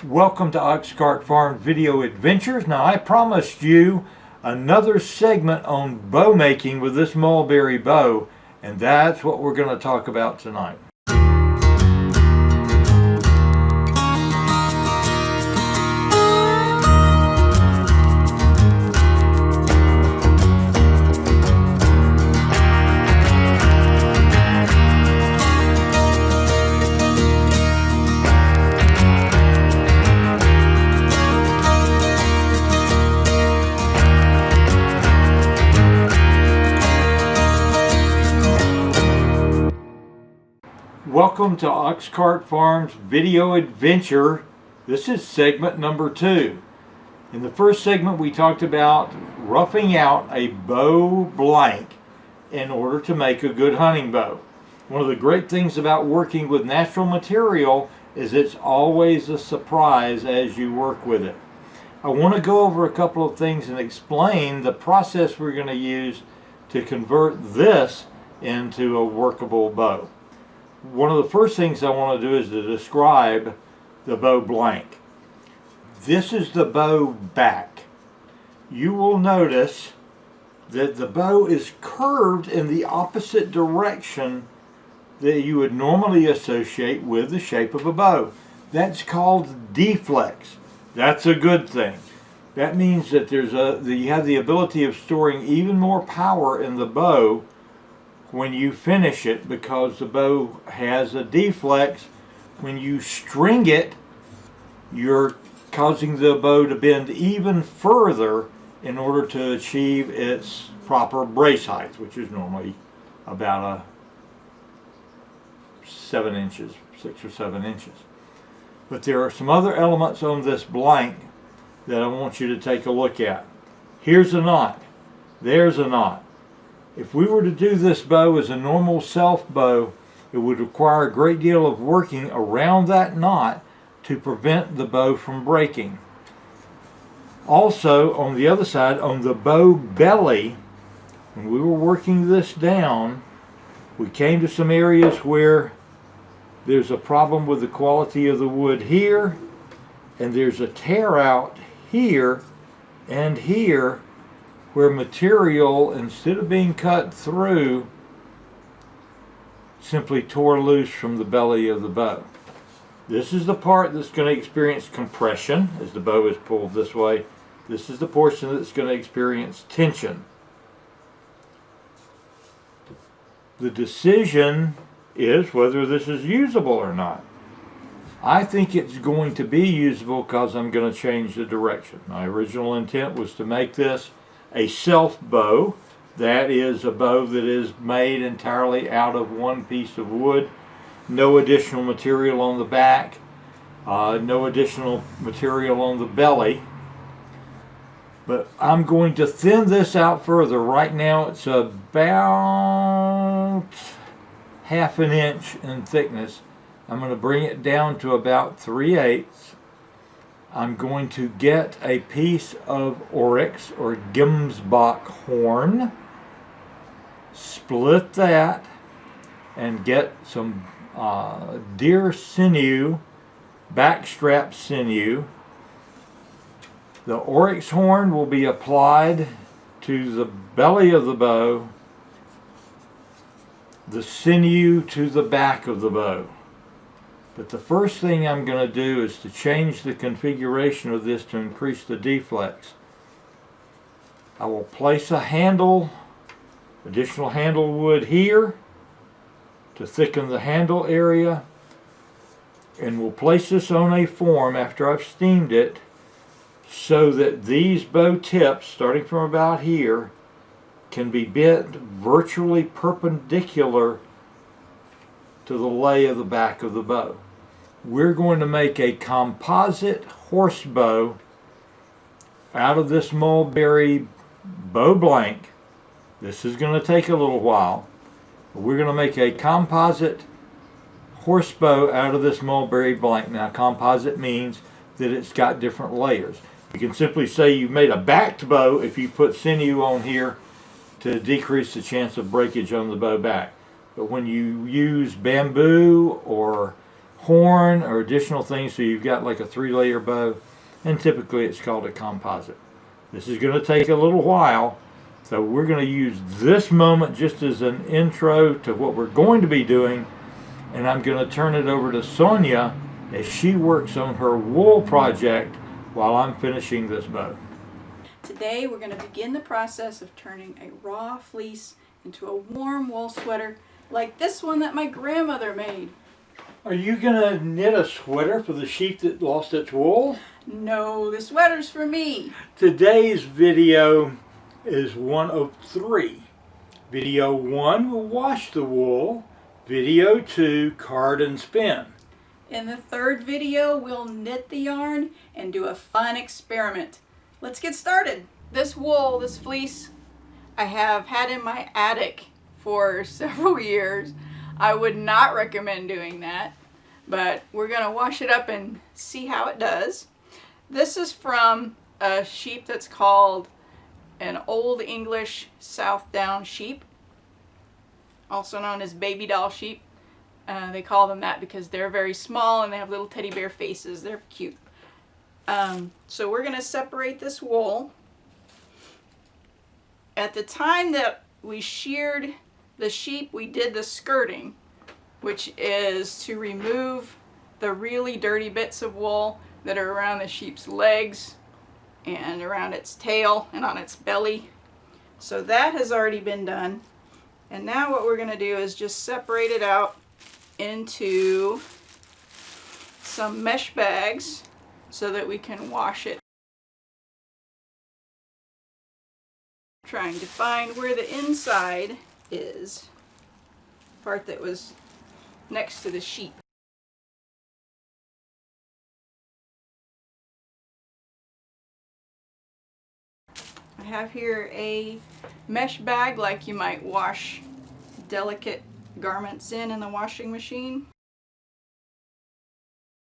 Welcome to Oxcart Farm Video Adventures. Now I promised you another segment on bow making with this mulberry bow, and that's what we're going to talk about tonight. Welcome to Oxcart Farm's Video Adventure. This is segment number 2. In the first segment we talked about roughing out a bow blank in order to make a good hunting bow. One of the great things about working with natural material is it's always a surprise as you work with it. I want to go over a couple of things and explain the process we're going to use to convert this into a workable bow. One of the first things I want to do is to describe the bow blank. This is the bow back. You will notice that the bow is curved in the opposite direction that you would normally associate with the shape of a bow. That's called deflex. That's a good thing. That means that you have the ability of storing even more power in the bow when you finish it, because the bow has a deflex. When you string it, you're causing the bow to bend even further in order to achieve its proper brace height, which is normally about 7 inches, 6 or 7 inches. But there are some other elements on this blank that I want you to take a look at. Here's a knot. There's a knot. If we were to do this bow as a normal self bow, it would require a great deal of working around that knot to prevent the bow from breaking. Also, on the other side, on the bow belly, when we were working this down, we came to some areas where there's a problem with the quality of the wood here, and there's a tear out here and here, where material, instead of being cut through, simply tore loose from the belly of the bow. This is the part that's going to experience compression as the bow is pulled this way. This is the portion that's going to experience tension. The decision is whether this is usable or not. I think it's going to be usable because I'm going to change the direction. My original intent was to make this a self bow. That is a bow that is made entirely out of one piece of wood. No additional material on the back, no additional material on the belly. But I'm going to thin this out further. Right now it's about ½ an inch in thickness. I'm going to bring it down to about 3/8. I'm going to get a piece of oryx or Gemsbok horn, split that, and get some deer sinew, backstrap sinew. The oryx horn will be applied to the belly of the bow, the sinew to the back of the bow. But the first thing I'm going to do is to change the configuration of this to increase the deflex. I will place a handle, additional handle wood here to thicken the handle area, and we'll place this on a form after I've steamed it so that these bow tips, starting from about here, can be bent virtually perpendicular to the lay of the back of the bow. We're going to make a composite horse bow out of this mulberry bow blank. This is going to take a little while. But we're going to make a composite horse bow out of this mulberry blank. Now, composite means that it's got different layers. You can simply say you've made a backed bow if you put sinew on here to decrease the chance of breakage on the bow back. But when you use bamboo or horn or additional things, so you've got like a 3-layer bow, and typically it's called a composite. This is going to take a little while, so we're going to use this moment just as an intro to what we're going to be doing, and I'm going to turn it over to Sonya as she works on her wool project while I'm finishing this bow. Today we're going to begin the process of turning a raw fleece into a warm wool sweater like this one that my grandmother made. Are you going to knit a sweater for the sheep that lost its wool? No, the sweater's for me. Today's video is one of 3. Video 1 will wash the wool. Video 2, card and spin. In the 3rd video, we'll knit the yarn and do a fun experiment. Let's get started. This wool, this fleece, I have had in my attic for several years. I would not recommend doing that, but we're going to wash it up and see how it does. This is from a sheep that's called an Old English South Down sheep, also known as baby doll sheep. They call them that because they're very small and they have little teddy bear faces. They're cute. So we're going to separate this wool. At the time that we sheared the sheep, we did the skirting, which is to remove the really dirty bits of wool that are around the sheep's legs and around its tail and on its belly. So that has already been done. And now what we're going to do is just separate it out into some mesh bags so that we can wash it. Trying to find where the inside is, part that was next to the sheep. I have here a mesh bag like you might wash delicate garments in the washing machine.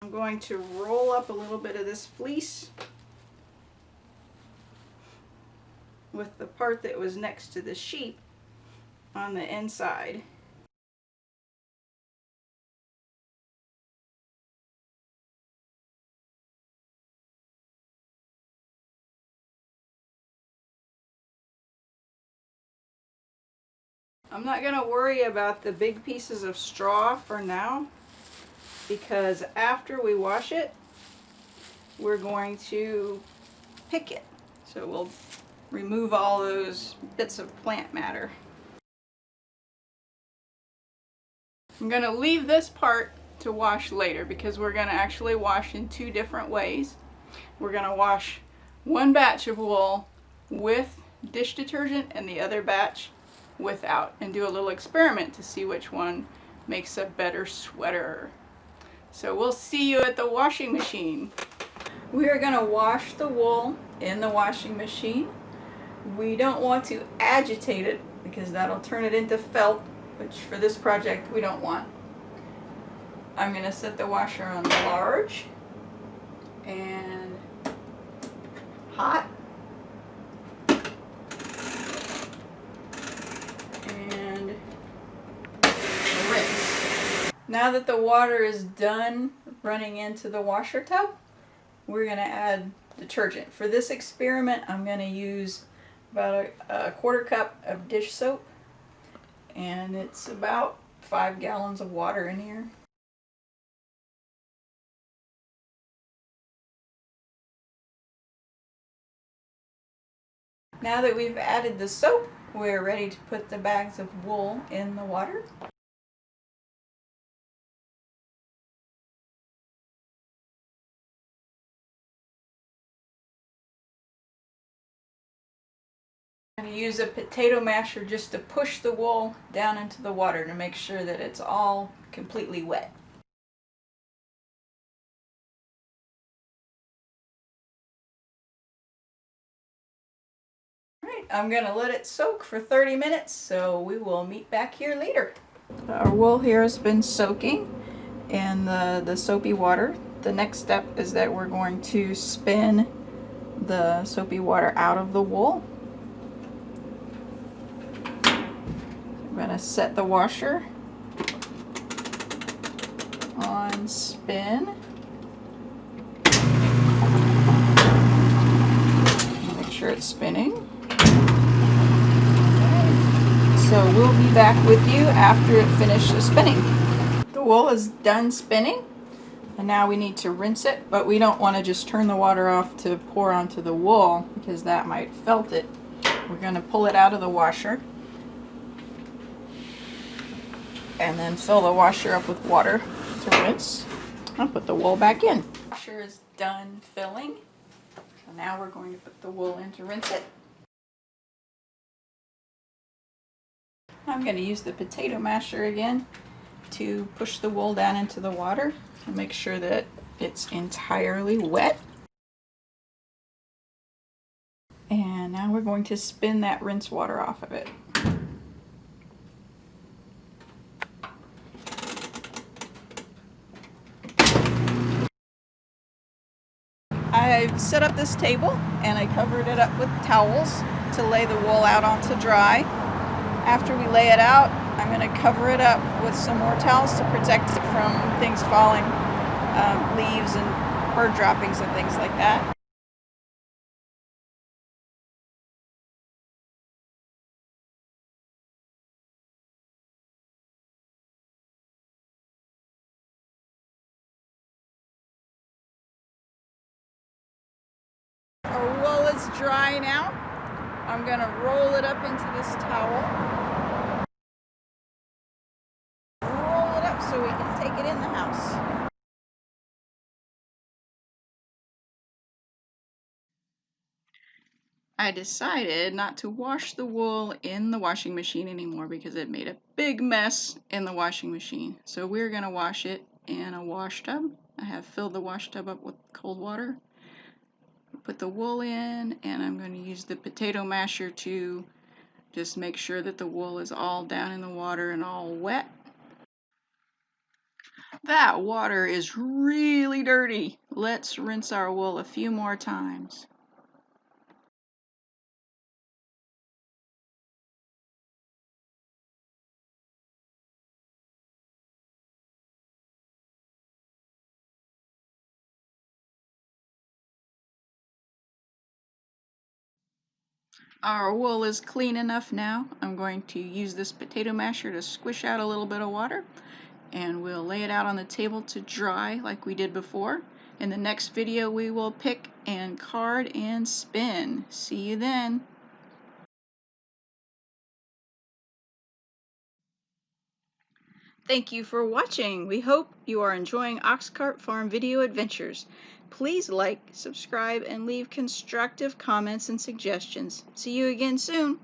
I'm going to roll up a little bit of this fleece with the part that was next to the sheep on the inside. I'm not going to worry about the big pieces of straw for now, because after we wash it, we're going to pick it. So we'll remove all those bits of plant matter. I'm going to leave this part to wash later because we're going to actually wash in 2 different ways. We're going to wash one batch of wool with dish detergent and the other batch without, and do a little experiment to see which one makes a better sweater. So we'll see you at the washing machine. We are going to wash the wool in the washing machine. We don't want to agitate it because that'll turn it into felt, which for this project we don't want. I'm going to set the washer on large and hot. And rinse. Now that the water is done running into the washer tub, we're going to add detergent. For this experiment, I'm going to use about a 1/4 cup of dish soap, and it's about 5 gallons of water in here. Now that we've added the soap, we're ready to put the bags of wool in the water. I'm going to use a potato masher just to push the wool down into the water to make sure that it's all completely wet. Alright, I'm going to let it soak for 30 minutes, so we will meet back here later. Our wool here has been soaking in the soapy water. The next step is that we're going to spin the soapy water out of the wool. I'm going to set the washer on and spin. Make sure it's spinning. So we'll be back with you after it finishes spinning. The wool is done spinning, and now we need to rinse it, but we don't want to just turn the water off to pour onto the wool because that might felt it. We're going to pull it out of the washer and then fill the washer up with water to rinse and put the wool back in. The washer is done filling, so now we're going to put the wool in to rinse it. I'm going to use the potato masher again to push the wool down into the water and make sure that it's entirely wet. And now we're going to spin that rinse water off of it. I've set up this table and I covered it up with towels to lay the wool out onto dry. After we lay it out, I'm going to cover it up with some more towels to protect it from things falling, leaves and bird droppings and things like that. Our wool is dry now. I'm going to roll it up into this towel. Roll it up so we can take it in the house. I decided not to wash the wool in the washing machine anymore because it made a big mess in the washing machine. So we're going to wash it in a wash tub. I have filled the wash tub up with cold water. Put the wool in, and I'm going to use the potato masher to just make sure that the wool is all down in the water and all wet. That water is really dirty. Let's rinse our wool a few more times. Our wool is clean enough now. I'm going to use this potato masher to squish out a little bit of water, and we'll lay it out on the table to dry like we did before. In the next video we will pick and card and spin. See you then. Thank you for watching. We hope you are enjoying Oxcart Farm Video Adventures. Please like, subscribe, and leave constructive comments and suggestions. See you again soon.